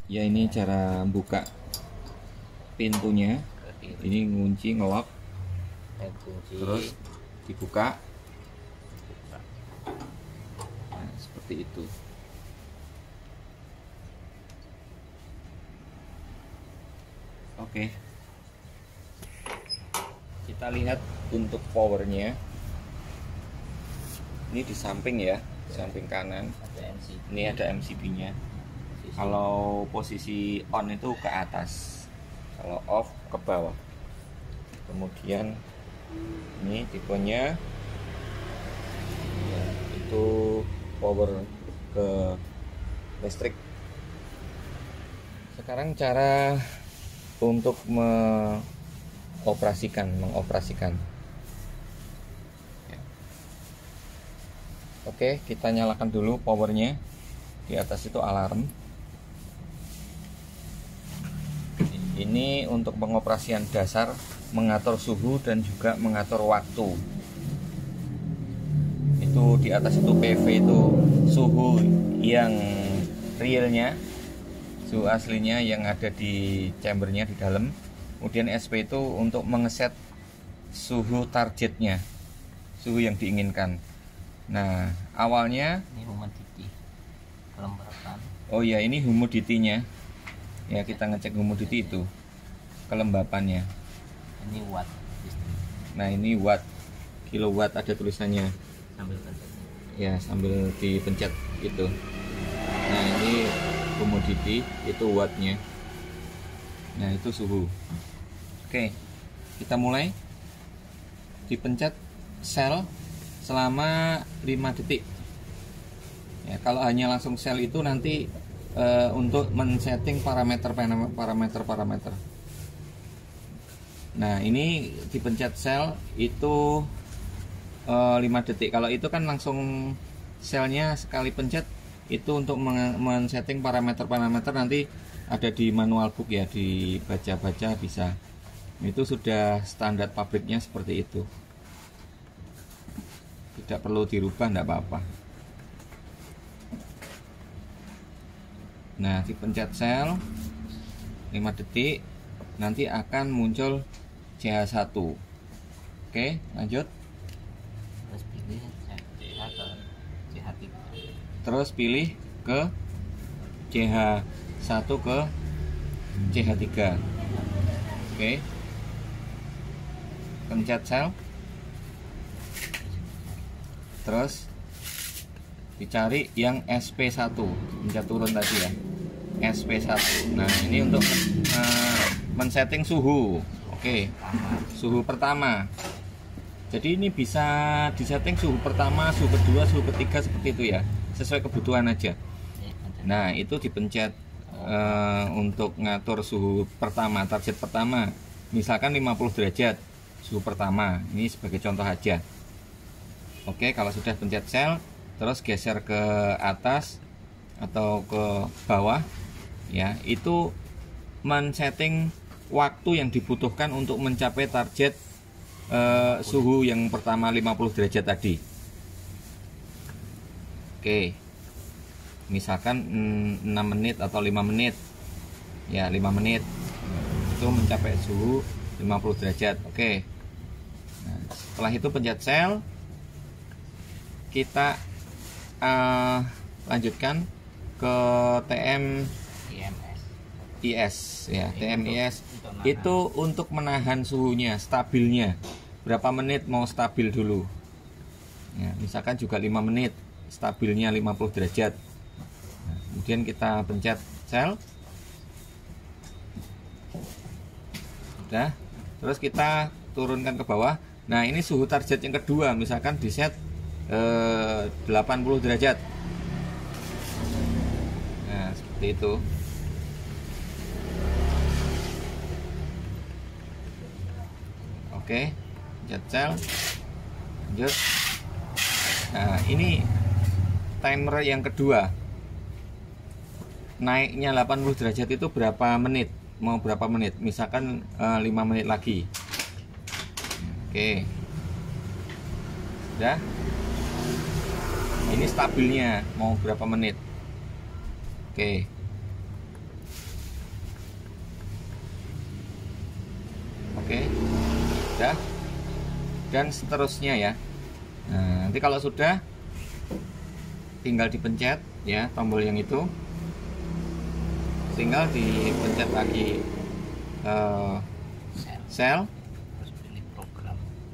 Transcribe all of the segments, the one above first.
Ya, ini cara buka pintunya. Ini ngunci, ngelok, terus dibuka. Nah, seperti itu. Oke, kita lihat untuk powernya. Ini di samping ya, di samping kanan. Ini ada MCB-nya. Kalau posisi on itu ke atas, kalau off ke bawah. Kemudian ini tipenya ya, itu power ke listrik. Sekarang cara untuk mengoperasikan ya. Oke, kita nyalakan dulu powernya. Di atas itu alarm. Ini untuk pengoperasian dasar, mengatur suhu dan juga mengatur waktu. Itu di atas itu PV, itu suhu yang realnya, suhu aslinya yang ada di chambernya di dalam. Kemudian SP itu untuk mengeset suhu targetnya, suhu yang diinginkan. Nah, awalnya ini humidity kelembapan. Oh ya, ini humidity-nya. Ya, kita ngecek humidity itu kelembapannya. Ini watt. Nah, ini watt, kilowatt ada tulisannya. Sambil pencet. Ya, sambil dipencet gitu. Nah, ini humidity, itu wattnya. Nah, itu suhu. Oke, kita mulai. Dipencet sel selama 5 detik. Ya, kalau hanya langsung sel itu nanti untuk men-setting parameter. Nah, ini dipencet sel itu 5 detik. Kalau itu kan langsung selnya sekali pencet, itu untuk men-setting parameter nanti ada di manual book ya, dibaca-baca bisa. Itu sudah standar pabriknya seperti itu. Tidak perlu dirubah, enggak apa-apa. Nah, dipencet sel 5 detik, nanti akan muncul CH1. Oke, lanjut. Terus pilih CH ke CH3. Terus pilih ke CH1 ke CH3. Oke. Pencet sel. Terus dicari yang SP1, pencet turun tadi ya, SP1. Nah, ini untuk men-setting suhu. Oke, suhu pertama. Jadi ini bisa disetting suhu pertama, suhu kedua, suhu ketiga seperti itu ya, sesuai kebutuhan aja. Nah, itu dipencet untuk ngatur suhu pertama, target pertama. Misalkan 50 derajat suhu pertama. Ini sebagai contoh aja. Oke, kalau sudah pencet sel, terus geser ke atas atau ke bawah ya, itu men-setting waktu yang dibutuhkan untuk mencapai target suhu yang pertama 50 derajat tadi. Oke, misalkan 6 menit atau 5 menit ya, 5 menit itu mencapai suhu 50 derajat. Oke, nah, setelah itu pencet sel, kita lanjutkan ke TMIS ya. TMIS itu untuk menahan suhunya, stabilnya berapa menit, mau stabil dulu ya, misalkan juga 5 menit, stabilnya 50 derajat. Nah, kemudian kita pencet sel, udah, terus kita turunkan ke bawah. Nah, ini suhu target yang kedua, misalkan di set 80 derajat. Nah, seperti itu. Oke, pencet sel, lanjut. Nah, ini timer yang kedua. Naiknya 80 derajat itu berapa menit? Mau berapa menit? Misalkan 5 menit lagi. Oke. Sudah. Ini stabilnya mau berapa menit? Oke. sudah, dan seterusnya ya. Nah, nanti kalau sudah tinggal dipencet ya tombol yang itu, tinggal dipencet lagi sel,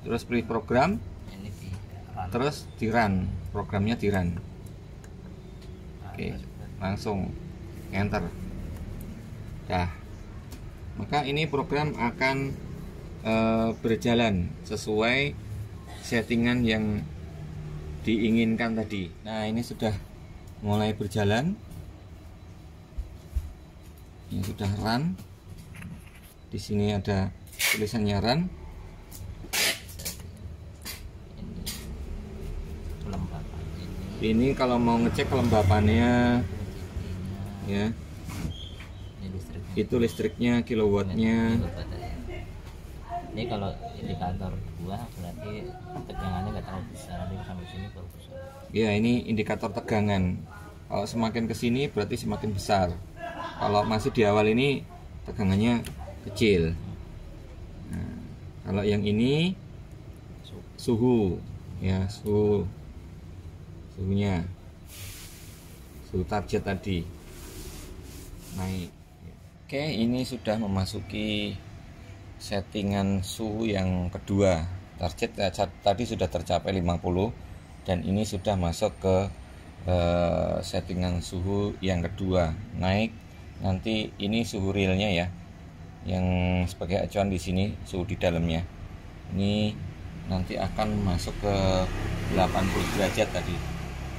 terus pilih program, ini di run. terus di run, programnya di run. Oke, langsung enter. Dah, maka ini program akan berjalan sesuai settingan yang diinginkan tadi. Nah, ini sudah mulai berjalan. Ini sudah run. Di sini ada tulisannya run. Ini kelembapan Ini kalau mau ngecek kelembapannya ya, ini listriknya. itu listriknya, kilowattnya. Ini kalau indikator 2 berarti tegangannya nggak terlalu besar, nanti sampai sini baru besar. Ya, ini indikator tegangan. Kalau semakin ke sini berarti semakin besar. Kalau masih di awal ini tegangannya kecil. Nah, kalau yang ini suhu ya, suhunya, suhu target tadi naik. Oke, ini sudah memasuki settingan suhu yang kedua. Target tadi sudah tercapai 50 dan ini sudah masuk ke settingan suhu yang kedua, naik. Nanti ini suhu realnya ya, yang sebagai acuan di sini suhu di dalamnya. Ini nanti akan masuk ke 80 derajat tadi.